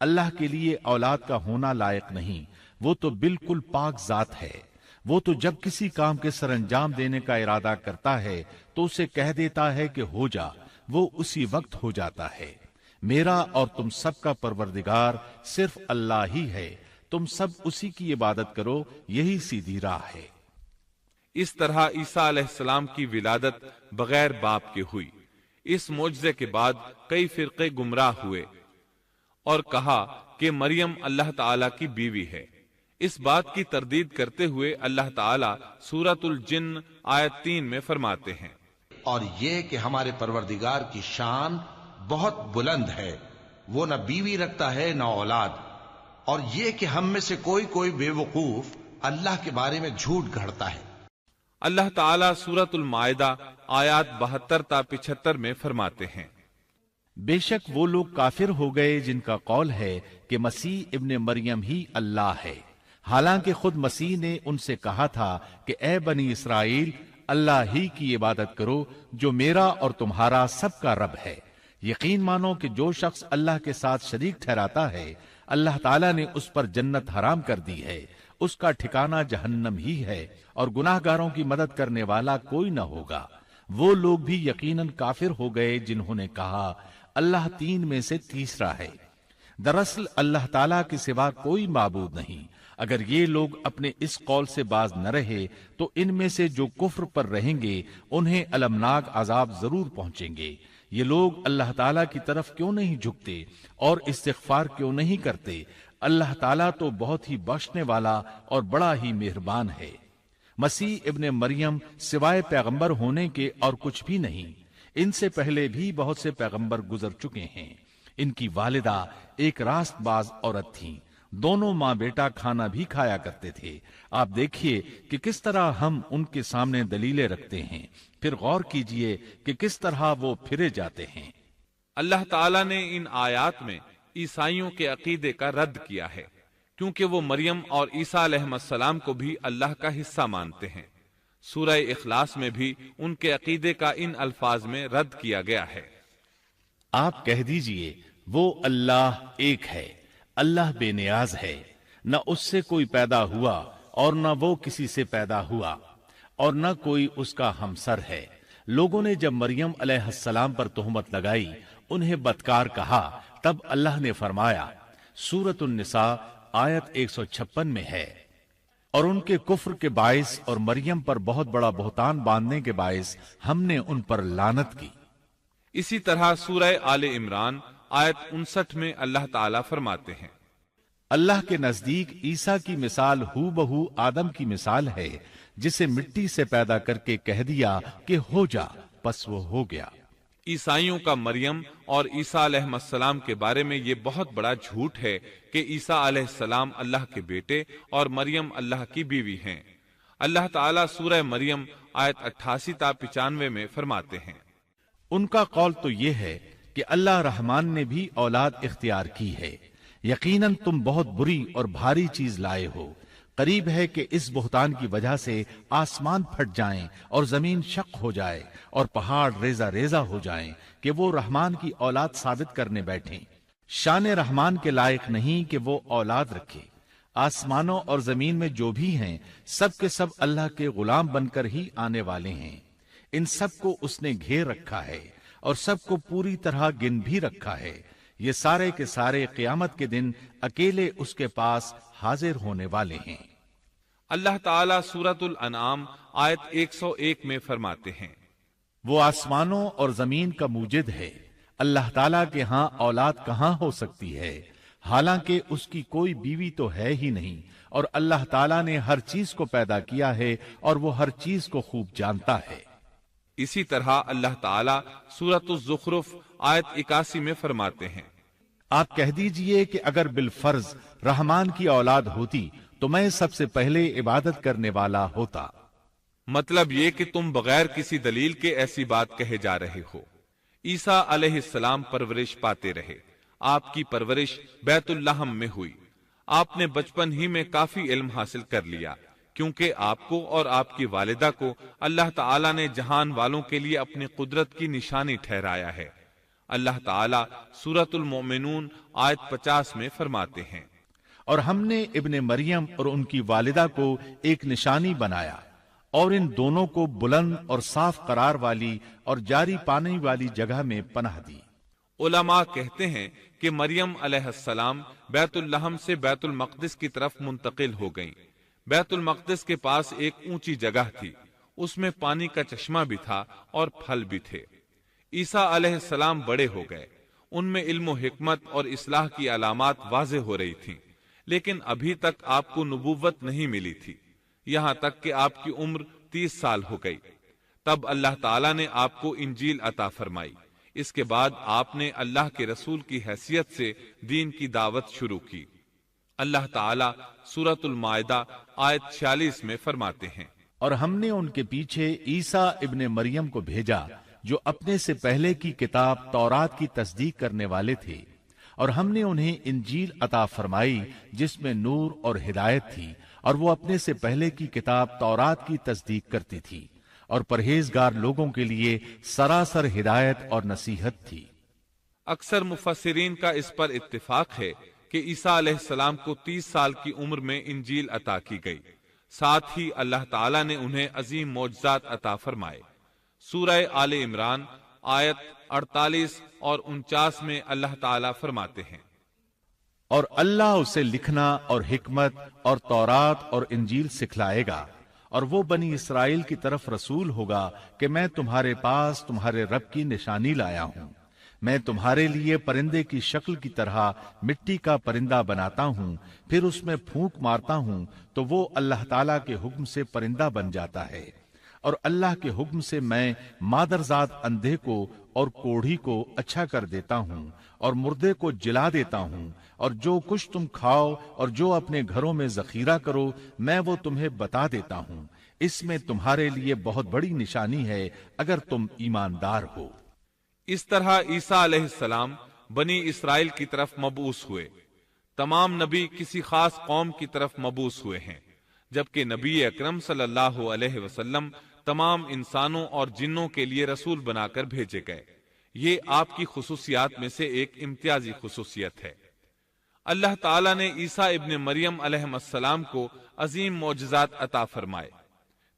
اللہ کے لیے اولاد کا ہونا لائق نہیں، وہ تو بالکل پاک ذات ہے۔ وہ تو جب کسی کام کے سر انجام دینے کا ارادہ کرتا ہے تو اسے کہہ دیتا ہے کہ ہو جا، وہ اسی وقت ہو جاتا ہے۔ میرا اور تم سب کا پروردگار صرف اللہ ہی ہے، تم سب اسی کی عبادت کرو، یہی سیدھی راہ ہے۔ اس طرح عیسیٰ علیہ السلام کی ولادت بغیر باپ کے ہوئی۔ اس معجزے کے بعد کئی فرقے گمراہ ہوئے اور کہا کہ مریم اللہ تعالی کی بیوی ہے۔ اس بات کی تردید کرتے ہوئے اللہ تعالی سورۃ الجن آیت 3 میں فرماتے ہیں، اور یہ کہ ہمارے پروردگار کی شان بہت بلند ہے، وہ نہ بیوی رکھتا ہے نہ اولاد، اور یہ کہ ہم میں سے کوئی بے وقوف اللہ کے بارے میں جھوٹ گھڑتا ہے۔ اللہ تعالیٰ سورۃ المائدہ آیات 72 تا 75 میں فرماتے ہیں، بے شک وہ لوگ کافر ہو گئے جن کا قول ہے کہ مسیح ابن مریم ہی اللہ ہے، حالانکہ خود مسیح نے ان سے کہا تھا کہ اے بنی اسرائیل، اللہ ہی کی عبادت کرو جو میرا اور تمہارا سب کا رب ہے۔ یقین مانو کہ جو شخص اللہ کے ساتھ شریک ٹھہراتا ہے، اللہ تعالیٰ نے اس پر جنت حرام کر دی ہے، اس کا ٹھکانہ جہنم ہی ہے، اور گناہ گاروں کی مدد کرنے والا کوئی نہ ہوگا۔ وہ لوگ بھی یقیناً کافر ہو گئے جنہوں نے کہا اللہ 3 میں سے تیسرا ہے۔ دراصل اللہ تعالیٰ کے سوا کوئی معبود نہیں۔ اگر یہ لوگ اپنے اس قول سے باز نہ رہے تو ان میں سے جو کفر پر رہیں گے انہیں المناک عذاب ضرور پہنچیں گے۔ یہ لوگ اللہ تعالیٰ کی طرف کیوں نہیں جھکتے اور استغفار کیوں نہیں کرتے؟ اللہ تعالیٰ تو بہت ہی بخشنے والا اور بڑا ہی مہربان ہے۔ مسیح ابن مریم سوائے پیغمبر ہونے کے اور کچھ بھی نہیں۔ ان سے پہلے بھی بہت سے پیغمبر گزر چکے ہیں۔ ان کی والدہ ایک راست باز عورت تھیں، دونوں ماں بیٹا کھانا بھی کھایا کرتے تھے۔ آپ دیکھیے کہ کس طرح ہم ان کے سامنے دلیلیں رکھتے ہیں، پھر غور کیجئے کہ کس طرح وہ پھرے جاتے ہیں۔ اللہ تعالیٰ نے ان آیات میں عیسائیوں کے عقیدے کا رد کیا ہے، کیونکہ وہ مریم اور عیسیٰ علیہ السلام کو بھی اللہ کا حصہ مانتے ہیں۔ سورہ اخلاص میں بھی ان کے عقیدے کا ان الفاظ میں رد کیا گیا ہے۔ آپ کہہ دیجئے وہ اللہ ایک ہے، اللہ بے نیاز ہے، نہ اس سے کوئی پیدا ہوا اور نہ وہ کسی سے پیدا ہوا، اور نہ کوئی اس کا ہمسر ہے۔ لوگوں نے جب مریم علیہ السلام پر تہمت لگائی، انہیں بدکار کہا، تب اللہ نے فرمایا، سورۃ النساء آیت 156 میں ہے، اور ان کے کفر کے باعث اور مریم پر بہت بڑا بہتان باندھنے کے باعث ہم نے ان پر لعنت کی۔ اسی طرح سورہ آل عمران آیت 59 میں اللہ تعالیٰ فرماتے ہیں، اللہ کے نزدیک عیسیٰ کی مثال ہو بہو آدم کی مثال ہے، جسے مٹی سے پیدا کر کے کہہ دیا کہ ہو جا، پس وہ ہو گیا۔ عیسائیوں کا مریم اور عیسیٰ علیہ السلام کے بارے میں یہ بہت بڑا جھوٹ ہے کہ عیسیٰ علیہ السلام اللہ کے بیٹے اور مریم اللہ کی بیوی ہیں۔ اللہ تعالیٰ سورہ مریم آیت 88 تا 95 میں فرماتے ہیں، ان کا قول تو یہ ہے کہ اللہ رحمان نے بھی اولاد اختیار کی ہے، یقیناً تم بہت بری اور بھاری چیز لائے ہو۔ قریب ہے کہ اس بہتان کی وجہ سے آسمان پھٹ جائیں اور زمین شق ہو جائے اور پہاڑ ریزہ ریزہ ہو جائیں کہ وہ رحمان کی اولاد ثابت کرنے بیٹھیں۔ شان رحمان کے لائق نہیں کہ وہ اولاد رکھے۔ آسمانوں اور زمین میں جو بھی ہیں سب کے سب اللہ کے غلام بن کر ہی آنے والے ہیں۔ ان سب کو اس نے گھیر رکھا ہے اور سب کو پوری طرح گن بھی رکھا ہے۔ یہ سارے کے سارے قیامت کے دن اکیلے اس کے پاس حاضر ہونے والے ہیں۔ اللہ تعالیٰ سورۃ الانعام آیت 101 میں فرماتے ہیں، وہ آسمانوں اور زمین کا موجد ہے، اللہ تعالیٰ کے ہاں اولاد کہاں ہو سکتی ہے، حالانکہ اس کی کوئی بیوی تو ہے ہی نہیں، اور اللہ تعالیٰ نے ہر چیز کو پیدا کیا ہے اور وہ ہر چیز کو خوب جانتا ہے۔ اسی طرح اللہ تعالیٰ سورۃ الزخرف آیت 81 میں فرماتے ہیں، آپ کہہ دیجئے کہ اگر بالفرض رحمان کی اولاد ہوتی تو میں سب سے پہلے عبادت کرنے والا ہوتا۔ مطلب یہ کہ تم بغیر کسی دلیل کے ایسی بات کہے جا رہے ہو۔ عیسیٰ علیہ السلام پرورش پاتے رہے، آپ کی پرورش بیت اللحم میں ہوئی، آپ نے بچپن ہی میں کافی علم حاصل کر لیا، کیونکہ آپ کو اور آپ کی والدہ کو اللہ تعالیٰ نے جہان والوں کے لیے اپنی قدرت کی نشانی ٹھہرایا ہے۔ اللہ تعالی سورۃ المومنون آیت 50 میں فرماتے ہیں، اور ہم نے ابن مریم اور ان کی والدہ کو ایک نشانی بنایا اور ان دونوں کو بلند اور صاف قرار والی اور جاری پانی والی جگہ میں پناہ دی۔ علماء کہتے ہیں کہ مریم علیہ السلام بیت اللحم سے بیت المقدس کی طرف منتقل ہو گئیں۔ بیت المقدس کے پاس ایک اونچی جگہ تھی، اس میں پانی کا چشمہ بھی تھا اور پھل بھی تھے۔ عیسیٰ علیہ السلام بڑے ہو گئے، ان میں علم و حکمت اور اصلاح کی علامات واضح ہو رہی تھیں، لیکن ابھی تک آپ کو نبوت نہیں ملی تھی، یہاں تک کہ آپ کی عمر 30 سال ہو گئی۔ تب اللہ تعالیٰ نے آپ کو انجیل عطا فرمائی۔ اس کے بعد آپ نے اللہ کے رسول کی حیثیت سے دین کی دعوت شروع کی۔ اللہ تعالیٰ سورۃ المائدہ آیت 46 میں فرماتے ہیں، اور ہم نے ان کے پیچھے عیسیٰ ابن مریم کو بھیجا جو اپنے سے پہلے کی کتاب تورات کی تصدیق کرنے والے تھے، اور ہم نے انہیں انجیل عطا فرمائی جس میں نور اور ہدایت تھی، اور وہ اپنے سے پہلے کی کتاب تورات کی تصدیق کرتی تھی اور پرہیزگار لوگوں کے لیے سراسر ہدایت اور نصیحت تھی۔ اکثر مفسرین کا اس پر اتفاق ہے کہ عیسیٰ علیہ السلام کو 30 سال کی عمر میں انجیل عطا کی گئی، ساتھ ہی اللہ تعالیٰ نے انہیں عظیم معجزات عطا فرمائے۔ سورہ آل عمران آیت 48 اور 49 میں اللہ تعالیٰ فرماتے ہیں، اور اللہ اسے لکھنا اور حکمت اور تورات اور انجیل سکھلائے گا، اور وہ بنی اسرائیل کی طرف رسول ہوگا کہ میں تمہارے پاس تمہارے رب کی نشانی لایا ہوں۔ میں تمہارے لیے پرندے کی شکل کی طرح مٹی کا پرندہ بناتا ہوں، پھر اس میں پھونک مارتا ہوں تو وہ اللہ تعالیٰ کے حکم سے پرندہ بن جاتا ہے، اور اللہ کے حکم سے میں مادرزاد اندھے کو اور کوڑھی کو اچھا کر دیتا ہوں، اور مردے کو جلا دیتا ہوں، اور جو کچھ تم کھاؤ اور جو اپنے گھروں میں ذخیرہ کرو میں وہ تمہیں بتا دیتا ہوں۔ اس میں تمہارے لیے بہت بڑی نشانی ہے اگر تم ایماندار ہو۔ اس طرح عیسیٰ علیہ السلام بنی اسرائیل کی طرف مبعوث ہوئے۔ تمام نبی کسی خاص قوم کی طرف مبعوث ہوئے ہیں، جبکہ نبی اکرم صلی اللہ علیہ وسلم تمام انسانوں اور جنوں کے لیے رسول بنا کر بھیجے گئے۔ یہ آپ کی خصوصیات میں سے ایک امتیازی خصوصیت ہے۔ اللہ تعالیٰ نے عیسیٰ ابن مریم علیہ السلام کو عظیم معجزات عطا فرمائے۔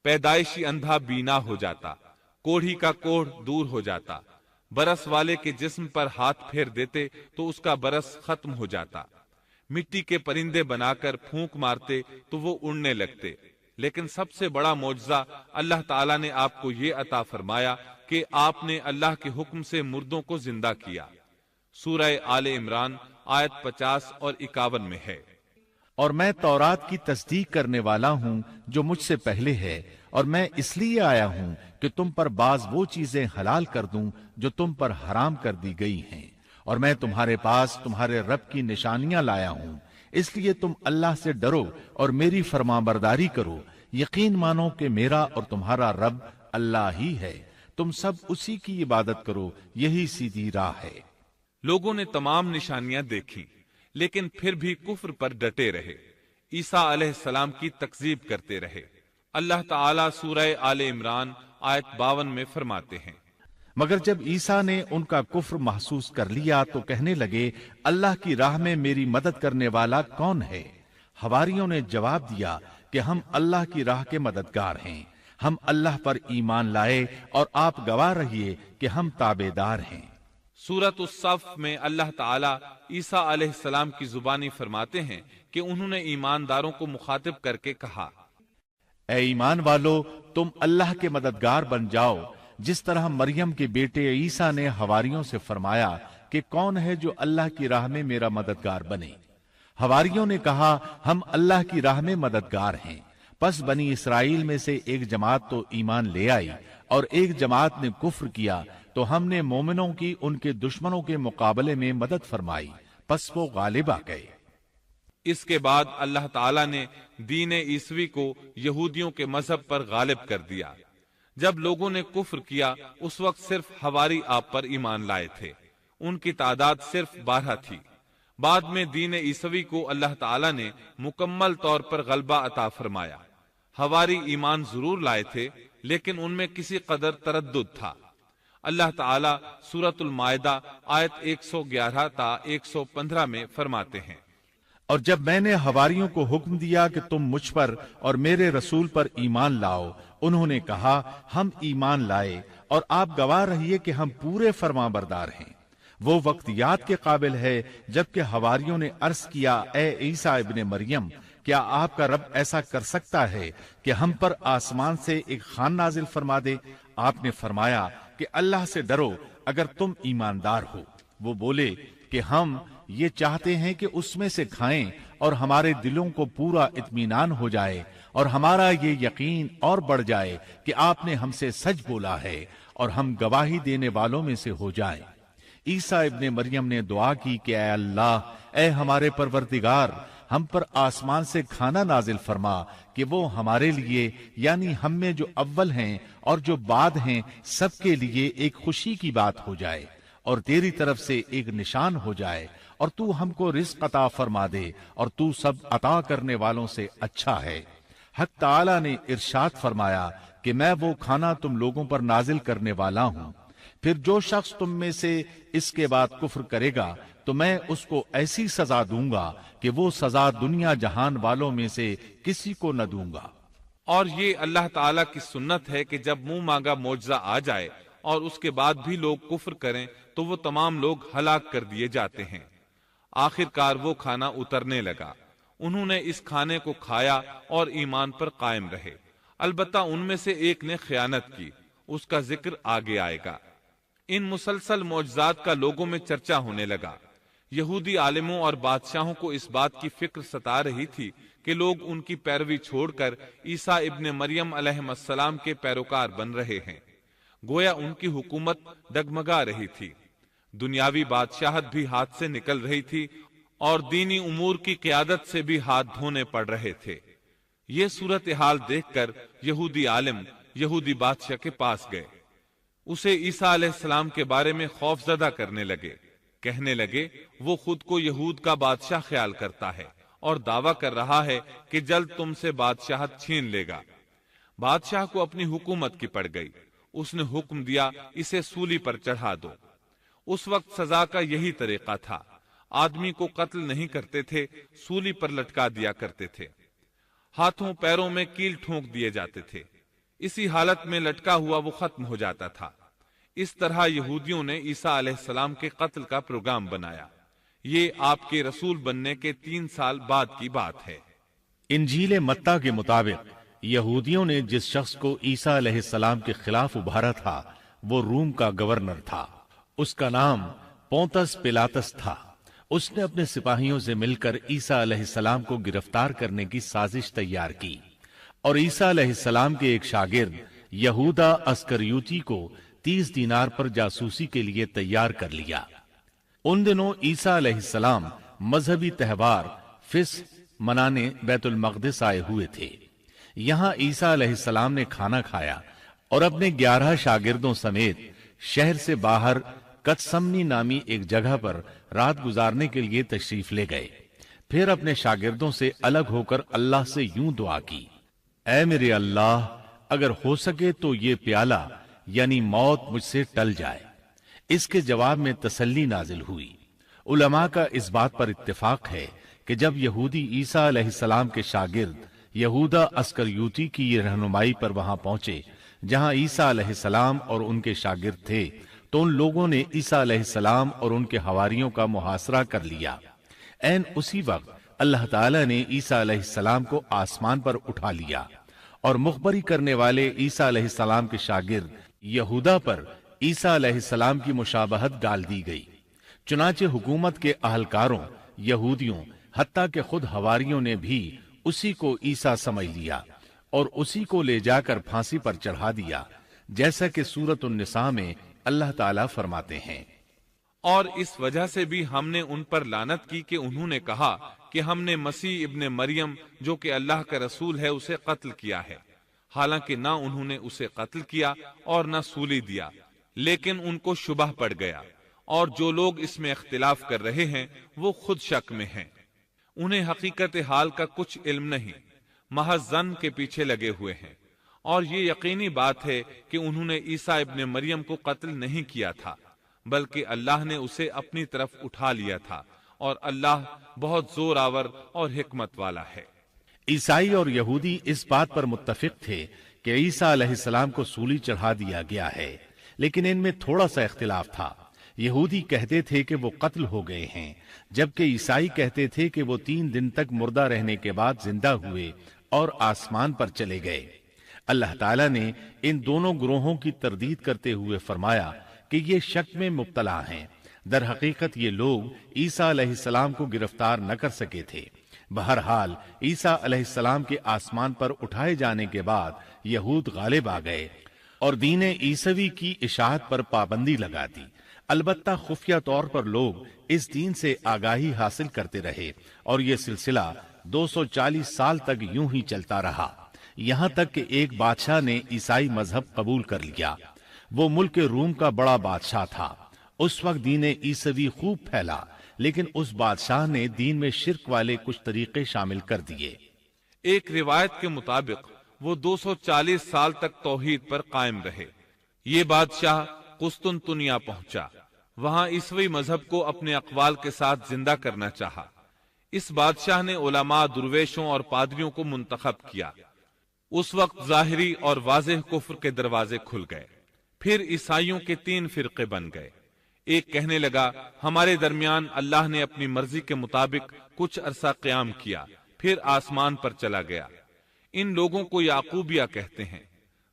پیدائشی اندھا بینا ہو جاتا، کوڑھی کا کوڑھ دور ہو جاتا، برس والے کے جسم پر ہاتھ پھیر دیتے تو اس کا برس ختم ہو جاتا، مٹی کے پرندے بنا کر پھونک مارتے تو وہ اڑنے لگتے۔ لیکن سب سے بڑا معجزہ اللہ تعالیٰ نے آپ کو یہ عطا فرمایا کہ آپ نے اللہ کے حکم سے مردوں کو زندہ کیا۔ سورہ آل عمران آیت 50 اور 51 میں ہے، اور میں تورات کی تصدیق کرنے والا ہوں جو مجھ سے پہلے ہے، اور میں اس لیے آیا ہوں کہ تم پر بعض وہ چیزیں حلال کر دوں جو تم پر حرام کر دی گئی ہیں، اور میں تمہارے پاس تمہارے رب کی نشانیاں لایا ہوں، اس لیے تم اللہ سے ڈرو اور میری فرمانبرداری کرو، یقین مانو کہ میرا اور تمہارا رب اللہ ہی ہے، تم سب اسی کی عبادت کرو، یہی سیدھی راہ ہے۔ لوگوں نے تمام نشانیاں دیکھی لیکن پھر بھی کفر پر ڈٹے رہے، عیسیٰ علیہ السلام کی تکذیب کرتے رہے۔ اللہ تعالیٰ سورہ آل عمران آیت 52 میں فرماتے ہیں، مگر جب عیسیٰ نے ان کا کفر محسوس کر لیا تو کہنے لگے اللہ کی راہ میں میری مدد کرنے والا کون ہے؟ حواریوں نے جواب دیا کہ ہم اللہ کی راہ کے مددگار ہیں، ہم اللہ پر ایمان لائے اور آپ گواہ رہیے کہ ہم تابعدار ہیں۔ سورۃ الصف میں اللہ تعالیٰ عیسیٰ علیہ السلام کی زبانی فرماتے ہیں کہ انہوں نے ایمانداروں کو مخاطب کر کے کہا، اے ایمان والو، تم اللہ کے مددگار بن جاؤ، جس طرح مریم کے بیٹے عیسیٰ نے حواریوں سے فرمایا کہ کون ہے جو اللہ کی راہ میں میرا مددگار بنے؟ حواریوں نے کہا ہم اللہ کی راہ میں مددگار ہیں۔ پس بنی اسرائیل میں سے ایک جماعت تو ایمان لے آئی اور ایک جماعت نے کفر کیا، تو ہم نے مومنوں کی ان کے دشمنوں کے مقابلے میں مدد فرمائی، پس وہ غالب آ گئے۔ اس کے بعد اللہ تعالیٰ نے دین عیسوی کو یہودیوں کے مذہب پر غالب کر دیا۔ جب لوگوں نے کفر کیا اس وقت صرف حواری آپ پر ایمان لائے تھے، ان کی تعداد صرف 12 تھی۔ بعد میں دین عیسوی کو اللہ تعالیٰ نے مکمل طور پر غلبہ عطا فرمایا۔ حواری ایمان ضرور لائے تھے لیکن ان میں کسی قدر تردد تھا۔ اللہ تعالی سورۃ المائدہ آیت 111 تا 115 میں فرماتے ہیں، اور جب میں نے حواریوں کو حکم دیا کہ تم مجھ پر اور میرے رسول پر ایمان لاؤ، انہوں نے کہا ہم ایمان لائے، اور آپ گواہ رہیے کہ ہم پورے فرمانبردار ہیں۔ وہ وقت یاد کے قابل ہے جبکہ حواریوں نے عرض کیا، اے عیسیٰ ابن مریم، کیا آپ کا رب ایسا کر سکتا ہے کہ ہم پر آسمان سے ایک خوان نازل فرما دے؟ آپ نے فرمایا کہ اللہ سے ڈرو اگر تم ایماندار ہو۔ وہ بولے کہ ہم یہ چاہتے ہیں کہ اس میں سے کھائیں اور ہمارے دلوں کو پورا اطمینان ہو جائے اور ہمارا یہ یقین اور بڑھ جائے کہ آپ نے ہم سے سچ بولا ہے اور ہم گواہی دینے والوں میں سے ہو جائیں۔ عیسیٰ ابن مریم نے دعا کی کہ اے اللہ، اے ہمارے پروردگار، ہم پر آسمان سے کھانا نازل فرما کہ وہ ہمارے لیے، یعنی ہم میں جو اول ہیں اور جو بعد ہیں، سب کے لیے ایک خوشی کی بات ہو جائے اور تیری طرف سے ایک نشان ہو جائے، اور تو ہم کو رزق عطا فرما دے، اور تو سب عطا کرنے والوں سے اچھا ہے۔ حق تعالی نے ارشاد فرمایا کہ میں وہ کھانا تم لوگوں پر نازل کرنے والا ہوں، پھر جو شخص تم میں سے اس کے بعد کفر کرے گا تو میں اس کو ایسی سزا دوں گا کہ وہ سزا دنیا جہان والوں میں سے کسی کو نہ دوں گا۔ اور یہ اللہ تعالیٰ کی سنت ہے کہ جب منہ مانگا معجزہ آ جائے اور اس کے بعد بھی لوگ کفر کریں تو وہ تمام لوگ ہلاک کر دیے جاتے ہیں۔ آخر کار وہ کھانا اترنے لگا، انہوں نے اس کھانے کو کھایا اور ایمان پر قائم رہے، البتہ ان میں سے ایک نے خیانت کی، اس کا ذکر آگے آئے گا۔ ان مسلسل معجزات کا لوگوں میں چرچا ہونے لگا۔ یہودی عالموں اور بادشاہوں کو اس بات کی فکر ستا رہی تھی کہ لوگ ان کی پیروی چھوڑ کر عیسیٰ ابن مریم علیہ السلام کے پیروکار بن رہے ہیں، گویا ان کی حکومت ڈگمگا رہی تھی، دنیاوی بادشاہت بھی ہاتھ سے نکل رہی تھی اور دینی امور کی قیادت سے بھی ہاتھ دھونے پڑ رہے تھے۔ یہ صورتحال دیکھ کر یہودی عالم یہودی بادشاہ کے پاس گئے، اسے عیسیٰ علیہ السلام کے بارے میں خوف زدہ کرنے لگے، کہنے لگے وہ خود کو یہود کا بادشاہ خیال کرتا ہے اور دعویٰ کر رہا ہے کہ جلد تم سے بادشاہت چھین لے گا۔ بادشاہ کو اپنی حکومت کی پڑ گئی، اس نے حکم دیا اسے سولی پر چڑھا دو۔ اس وقت سزا کا یہی طریقہ تھا، آدمی کو قتل نہیں کرتے تھے، سولی پر لٹکا دیا کرتے تھے، ہاتھوں پیروں میں کیل ٹھونک دیے جاتے تھے، اسی حالت میں لٹکا ہوا وہ ختم ہو جاتا تھا۔ اس طرح یہودیوں نے عیسیٰ علیہ السلام کے قتل کا پروگرام بنایا۔ یہ آپ کے رسول بننے کے 3 سال بعد کی بات ہے۔ انجیل متی کے مطابق یہودیوں نے جس شخص کو عیسیٰ علیہ السلام کے خلاف ابھارا تھا وہ روم کا گورنر تھا، اس کا نام پونتس پیلاطس تھا۔ اس نے اپنے سپاہیوں سے مل کر عیسیٰ علیہ السلام کو گرفتار کرنے کی سازش تیار کی اور عیسیٰ علیہ السلام کے ایک شاگرد یہودا اسکریوتی کو 30 دینار پر جاسوسی کے لیے تیار کر لیا۔ ان دنوں عیسیٰ علیہ السلام مذہبی تہوار فصح منانے بیت المقدس آئے ہوئے تھے۔ یہاں عیسیٰ علیہ السلام نے کھانا کھایا اور اپنے 11 شاگردوں سمیت شہر سے باہر کتسمنی نامی ایک جگہ پر رات گزارنے کے لیے تشریف لے گئے۔ پھر اپنے شاگردوں سے الگ ہو کر اللہ سے یوں دعا کی، اے میرے اللہ، اگر ہو سکے تو یہ پیالہ یعنی موت مجھ سے ٹل جائے۔ اس کے جواب میں تسلی نازل ہوئی۔ علماء کا اس بات پر اتفاق ہے کہ جب یہودی عیسیٰ علیہ السلام کے شاگرد یہودا اسکریوتی کی یہ رہنمائی پر وہاں پہنچے جہاں عیسیٰ علیہ السلام اور ان کے شاگرد تھے، تو ان لوگوں نے عیسیٰ علیہ السلام اور ان کے حواریوں کا محاصرہ کر لیا۔ عین اسی وقت اللہ تعالی نے عیسیٰ علیہ السلام کو آسمان پر اٹھا لیا اور مخبری کرنے والے عیسیٰ علیہ السلام کے شاگرد یہودا پر عیسیٰ علیہ السلام کی مشابہت ڈال دی گئی۔ چنانچہ حکومت کے اہلکاروں، یہودیوں، حتیٰ کہ خود حواریوں نے بھی اسی کو عیسیٰ سمجھ لیا اور اسی کو لے جا کر پھانسی پر چڑھا دیا، جیسا کہ سورۃ النساء میں اللہ تعالیٰ فرماتے ہیں، اور اس وجہ سے بھی ہم نے ان پر لعنت کی کہ انہوں نے کہا کہ ہم نے مسیح ابن مریم جو کہ اللہ کا رسول ہے اسے قتل کیا ہے، حالانکہ نہ انہوں نے اسے قتل کیا اور نہ سولی دیا، لیکن ان کو شبہ پڑ گیا، اور جو لوگ اس میں اختلاف کر رہے ہیں وہ خود شک میں ہیں، انہیں حقیقت حال کا کچھ علم نہیں، محض ظن کے پیچھے لگے ہوئے ہیں، اور یہ یقینی بات ہے کہ انہوں نے عیسیٰ ابن مریم کو قتل نہیں کیا تھا، بلکہ اللہ نے اسے اپنی طرف اٹھا لیا تھا، اور اللہ بہت زور آور اور حکمت والا ہے۔ عیسائی اور یہودی اس بات پر متفق تھے کہ عیسیٰ علیہ السلام کو سولی چڑھا دیا گیا ہے، لیکن ان میں تھوڑا سا اختلاف تھا۔ یہودی کہتے تھے کہ وہ قتل ہو گئے ہیں، جبکہ عیسائی کہتے تھے کہ وہ 3 دن تک مردہ رہنے کے بعد زندہ ہوئے اور آسمان پر چلے گئے۔ اللہ تعالیٰ نے ان دونوں گروہوں کی تردید کرتے ہوئے فرمایا کہ یہ شک میں مبتلا ہیں۔ در حقیقت یہ لوگ عیسیٰ علیہ السلام کو گرفتار نہ کر سکے تھے۔ بہرحال عیسیٰ علیہ السلام کے آسمان پر اٹھائے جانے کے بعد یہود غالب آ گئے اور دین عیسوی کی اشاعت پر پابندی لگا دی۔ البتہ خفیہ طور پر لوگ اس دین سے آگاہی حاصل کرتے رہے اور یہ سلسلہ 240 سال تک یوں ہی چلتا رہا، یہاں تک کہ ایک بادشاہ نے عیسائی مذہب قبول کر لیا۔ وہ ملک روم کا بڑا بادشاہ تھا۔ اس وقت دین عیسوی خوب پھیلا، لیکن اس بادشاہ نے دین میں شرک والے کچھ طریقے شامل کر دیے۔ ایک روایت کے مطابق وہ 240 سال تک توحید پر قائم رہے۔ یہ بادشاہ قسطنطنیہ پہنچا، وہاں عیسوی مذہب کو اپنے اقوال کے ساتھ زندہ کرنا چاہا۔ اس بادشاہ نے علماء، درویشوں اور پادریوں کو منتخب کیا۔ اس وقت ظاہری اور واضح کفر کے دروازے کھل گئے۔ پھر عیسائیوں کے 3 فرقے بن گئے۔ ایک کہنے لگا ہمارے درمیان اللہ نے اپنی مرضی کے مطابق کچھ عرصہ قیام کیا، پھر آسمان پر چلا گیا۔ ان لوگوں کو یعقوبیہ کہتے ہیں۔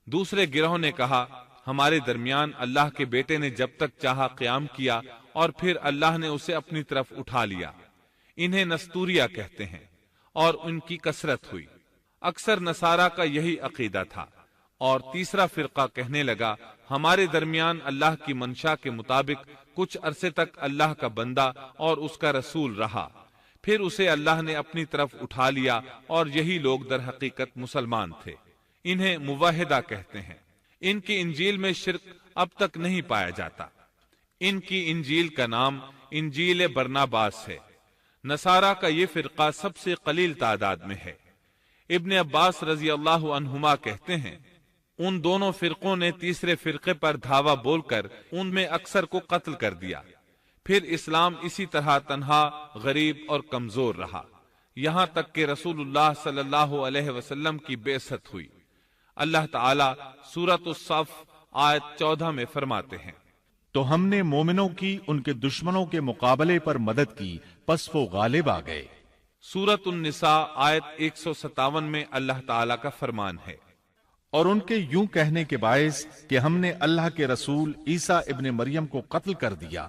دوسرے گروہ نے کہا ہمارے درمیان اللہ کے بیٹے نے جب تک چاہا قیام کیا اور پھر اللہ نے اسے اپنی طرف اٹھا لیا۔ انہیں نستوریہ کہتے ہیں، اور ان کی کثرت ہوئی۔ اکثر نصارہ کا یہی عقیدہ تھا۔ اور تیسرا فرقہ کہنے لگا ہمارے درمیان اللہ کی منشا کے مطابق کچھ عرصے تک اللہ کا بندہ اور اس کا رسول رہا، پھر اسے اللہ نے اپنی طرف اٹھا لیا، اور یہی لوگ در حقیقت مسلمان تھے۔ انہیں موحدہ کہتے ہیں۔ ان کی انجیل میں شرک اب تک نہیں پایا جاتا۔ ان کی انجیل کا نام انجیل برناباس ہے۔ نصارہ کا یہ فرقہ سب سے قلیل تعداد میں ہے۔ ابن عباس رضی اللہ عنہما کہتے ہیں ان دونوں فرقوں نے تیسرے فرقے پر دھاوا بول کر ان میں اکثر کو قتل کر دیا۔ پھر اسلام اسی طرح تنہا، غریب اور کمزور رہا، یہاں تک کہ رسول اللہ صلی اللہ علیہ وسلم کی بعثت ہوئی۔ اللہ تعالی سورۃ الصف آیت 14 میں فرماتے ہیں تو ہم نے مومنوں کی ان کے دشمنوں کے مقابلے پر مدد کی، پس وہ غالب آ گئے۔ سورۃ النساء آیت 157 میں اللہ تعالی کا فرمان ہے اور ان کے یوں کہنے کے باعث کہ ہم نے اللہ کے رسول عیسیٰ ابن مریم کو قتل کر دیا،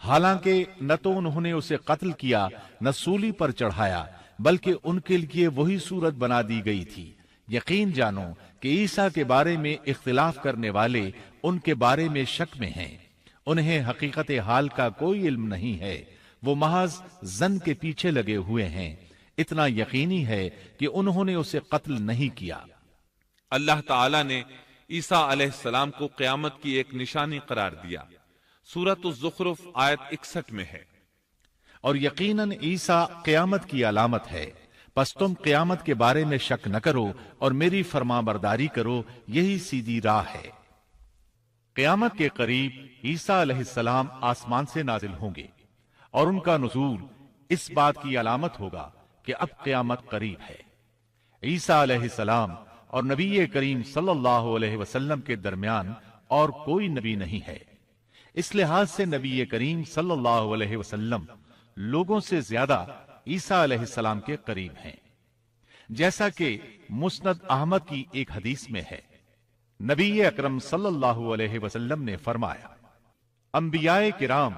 حالانکہ نہ تو انہوں نے اسے قتل کیا نہ سولی پر چڑھایا، بلکہ ان کے لیے وہی صورت بنا دی گئی تھی۔ یقین جانو کہ عیسیٰ کے بارے میں اختلاف کرنے والے ان کے بارے میں شک میں ہیں۔ انہیں حقیقت حال کا کوئی علم نہیں ہے، وہ محض ظن کے پیچھے لگے ہوئے ہیں۔ اتنا یقینی ہے کہ انہوں نے اسے قتل نہیں کیا۔ اللہ تعالی نے عیسیٰ علیہ السلام کو قیامت کی ایک نشانی قرار دیا۔ سورۃ الزخرف آیت 61 میں ہے اور یقیناً عیسیٰ قیامت کی علامت ہے، پس تم قیامت کے بارے میں شک نہ کرو اور میری فرما برداری کرو، یہی سیدھی راہ ہے۔ قیامت کے قریب عیسیٰ علیہ السلام آسمان سے نازل ہوں گے، اور ان کا نزول اس بات کی علامت ہوگا کہ اب قیامت قریب ہے۔ عیسیٰ علیہ السلام اور نبی کریم صلی اللہ علیہ وسلم کے درمیان اور کوئی نبی نہیں ہے۔ اس لحاظ سے نبی کریم صلی اللہ علیہ وسلم لوگوں سے زیادہ عیسیٰ علیہ السلام کے قریب ہیں، جیسا کہ مسند احمد کی ایک حدیث میں ہے۔ نبی اکرم صلی اللہ علیہ وسلم نے فرمایا انبیاء کرام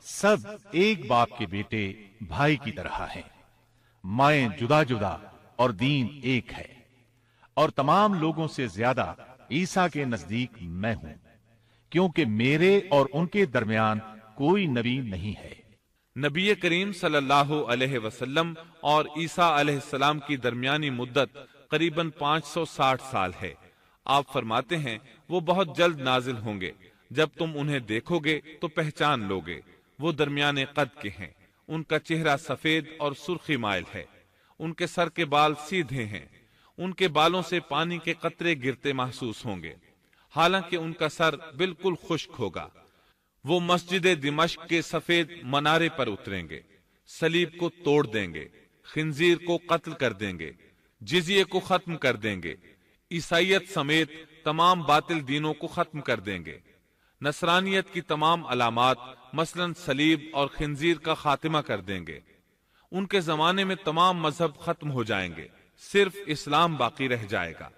سب ایک باپ کے بیٹے بھائی کی طرح ہیں، مائیں جدا جدا اور دین ایک ہے، اور تمام لوگوں سے زیادہ عیسیٰ کے نزدیک میں ہوں، کیونکہ میرے اور ان کے درمیان کوئی نبی نہیں ہے۔ نبی کریم صلی اللہ علیہ وسلم اور عیسیٰ علیہ السلام کی درمیانی مدت قریباً 560 سال ہے۔ آپ فرماتے ہیں وہ بہت جلد نازل ہوں گے، جب تم انہیں دیکھو گے تو پہچان لوگے۔ وہ درمیان قد کے ہیں، ان کا چہرہ سفید اور سرخی مائل ہے، ان کے سر کے بال سیدھے ہیں، ان کے بالوں سے پانی کے قطرے گرتے محسوس ہوں گے، حالانکہ ان کا سر بالکل خشک ہوگا۔ وہ مسجد دمشق کے سفید منارے پر اتریں گے، صلیب کو توڑ دیں گے، خنزیر کو قتل کر دیں گے، جزیے کو ختم کر دیں گے، عیسائیت سمیت تمام باطل دینوں کو ختم کر دیں گے، نصرانیت کی تمام علامات مثلا صلیب اور خنزیر کا خاتمہ کر دیں گے۔ ان کے زمانے میں تمام مذہب ختم ہو جائیں گے، صرف اسلام باقی رہ جائے گا۔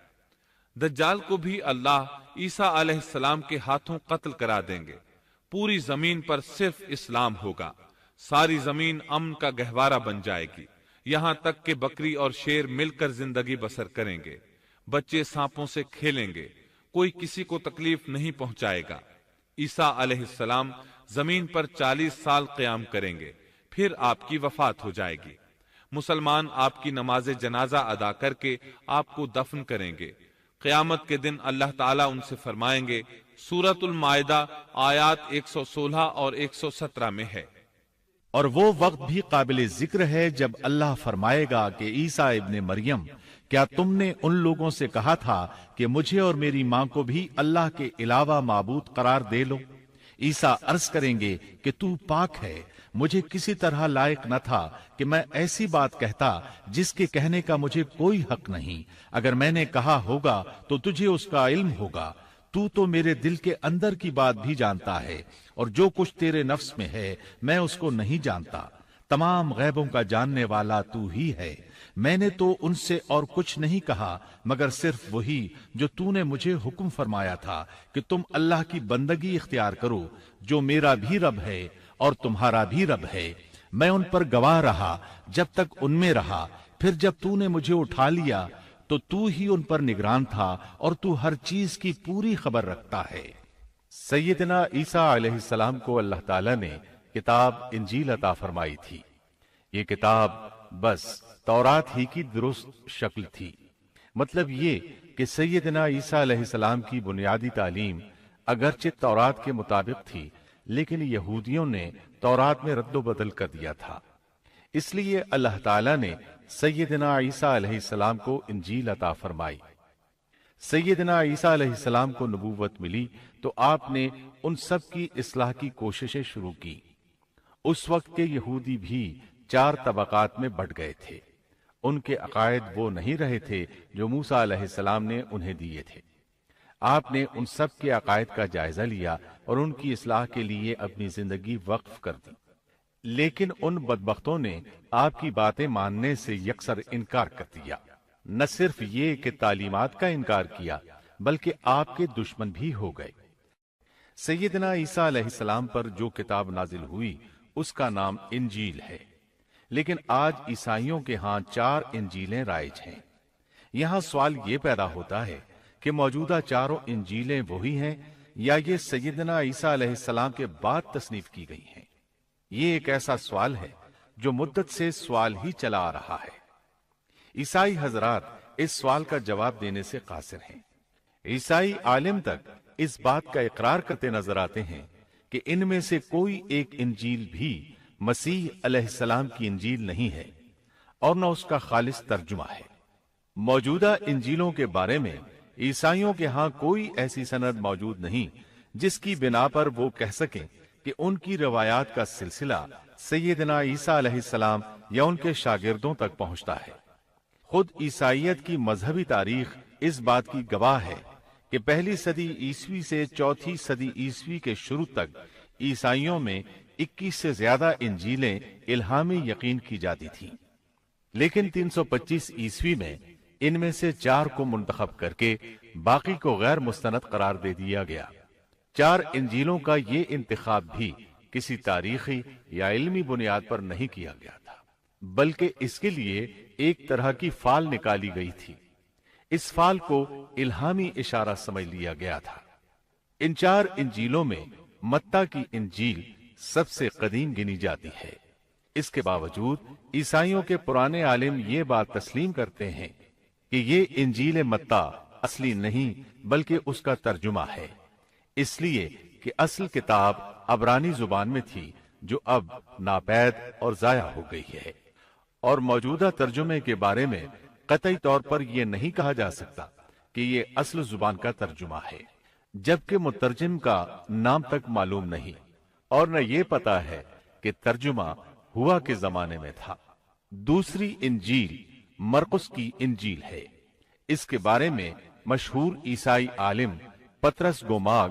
دجال کو بھی اللہ عیسیٰ علیہ السلام کے ہاتھوں قتل کرا دیں گے۔ پوری زمین پر صرف اسلام ہوگا، ساری زمین امن کا گہوارہ بن جائے گی، یہاں تک کہ بکری اور شیر مل کر زندگی بسر کریں گے، بچے سانپوں سے کھیلیں گے، کوئی کسی کو تکلیف نہیں پہنچائے گا۔ عیسیٰ علیہ السلام زمین پر 40 سال قیام کریں گے، پھر آپ کی وفات ہو جائے گی۔ مسلمان آپ کی نماز جنازہ ادا کر کے آپ کو دفن کریں گے۔ قیامت کے دن اللہ تعالیٰ ان سے فرمائیں گے، سورۃ المائدہ آیات 116 اور 117 میں ہے۔ اور وہ وقت بھی قابل ذکر ہے جب اللہ فرمائے گا کہ عیسیٰ ابن مریم، کیا تم نے ان لوگوں سے کہا تھا کہ مجھے اور میری ماں کو بھی اللہ کے علاوہ معبود قرار دے لو؟ عیسیٰ عرض کریں گے کہ تو پاک ہے، مجھے کسی طرح لائق نہ تھا کہ میں ایسی بات کہتا جس کے کہنے کا مجھے کوئی حق نہیں۔ اگر میں نے کہا ہوگا تو تجھے اس کا علم ہوگا، تو میرے دل کے اندر کی بات بھی جانتا ہے، اور جو کچھ تیرے نفس میں ہے میں اس کو نہیں جانتا۔ تمام غیبوں کا جاننے والا تو ہی ہے۔ میں نے تو ان سے اور کچھ نہیں کہا مگر صرف وہی جو تو نے مجھے حکم فرمایا تھا کہ تم اللہ کی بندگی اختیار کرو، جو میرا بھی رب ہے اور تمہارا بھی رب ہے۔ میں ان پر گواہ رہا جب تک ان میں رہا، پھر جب تو نے مجھے اٹھا لیا تو ہی ان پر نگران تھا، اور تو ہر چیز کی پوری خبر رکھتا ہے۔ سیدنا عیسیٰ علیہ السلام کو اللہ تعالیٰ نے کتاب انجیل عطا فرمائی تھی۔ یہ کتاب بس تورات ہی کی درست شکل تھی۔ مطلب یہ کہ سیدنا عیسیٰ علیہ السلام کی بنیادی تعلیم اگرچہ تورات کے مطابق تھی، لیکن یہودیوں نے تورات میں رد و بدل کر دیا تھا۔ اس لیے اللہ تعالیٰ نے سیدنا عیسیٰ علیہ السلام کو انجیل عطا فرمائی۔ سیدنا عیسیٰ علیہ السلام کو نبوت ملی تو آپ نے ان سب کی اصلاح کی کوششیں شروع کی۔ اس وقت کے یہودی بھی 4 طبقات میں بٹ گئے تھے۔ ان کے عقائد وہ نہیں رہے تھے جو موسیٰ علیہ السلام نے انہیں دیے تھے۔ آپ نے ان سب کے عقائد کا جائزہ لیا اور ان کی اصلاح کے لیے اپنی زندگی وقف کر دی۔ لیکن ان بدبختوں نے آپ کی باتیں ماننے سے یکسر انکار کر دیا۔ نہ صرف یہ کہ تعلیمات کا انکار کیا بلکہ آپ کے دشمن بھی ہو گئے۔ سیدنا عیسیٰ علیہ السلام پر جو کتاب نازل ہوئی اس کا نام انجیل ہے، لیکن آج عیسائیوں کے ہاں 4 انجیلیں رائج ہیں۔ یہاں سوال یہ پیدا ہوتا ہے کہ موجودہ 4 انجیلیں وہی ہیں یا یہ سیدنا عیسیٰ علیہ السلام کے بعد تصنیف کی گئی ہیں؟ یہ ایک ایسا سوال ہے جو مدت سے سوال ہی چلا آ رہا ہے۔ عیسائی حضرات اس سوال کا جواب دینے سے قاصر ہیں۔ عیسائی عالم تک اس بات کا اقرار کرتے نظر آتے ہیں کہ ان میں سے کوئی ایک انجیل بھی مسیح علیہ السلام کی انجیل نہیں ہے اور نہ اس کا خالص ترجمہ ہے۔ موجودہ انجیلوں کے بارے میں عیسائیوں کے ہاں کوئی ایسی سند موجود نہیں جس کی بنا پر وہ کہہ سکیں کہ ان کی روایات کا سلسلہ سیدنا عیسیٰ علیہ السلام یا ان کے شاگردوں تک پہنچتا ہے۔ خود عیسائیت کی مذہبی تاریخ اس بات کی گواہ ہے کہ پہلی صدی عیسوی سے چوتھی صدی عیسوی کے شروع تک عیسائیوں میں 21 سے زیادہ انجیلیں الہامی یقین کی جاتی تھیں، لیکن 325 عیسوی میں ان میں سے 4 کو منتخب کر کے باقی کو غیر مستند قرار دے دیا گیا۔ 4 انجیلوں کا یہ انتخاب بھی کسی تاریخی یا علمی بنیاد پر نہیں کیا گیا تھا، بلکہ اس کے لیے ایک طرح کی فال نکالی گئی تھی۔ اس فال کو الہامی اشارہ سمجھ لیا گیا تھا۔ ان 4 انجیلوں میں متی کی انجیل سب سے قدیم گنی جاتی ہے۔ اس کے باوجود عیسائیوں کے پرانے عالم یہ بات تسلیم کرتے ہیں کہ یہ انجیل متی اصلی نہیں بلکہ اس کا ترجمہ ہے، اس لیے کہ اصل کتاب عبرانی زبان میں تھی جو اب ناپید اور ضائع ہو گئی ہے، اور موجودہ ترجمے کے بارے میں قطعی طور پر یہ نہیں کہا جا سکتا کہ یہ اصل زبان کا ترجمہ ہے، جبکہ مترجم کا نام تک معلوم نہیں، اور نہ یہ پتا ہے کہ ترجمہ ہوا کے زمانے میں تھا۔ دوسری انجیل مرقس کی انجیل ہے۔ اس کے بارے میں مشہور عیسائی عالم پطرس گوماگ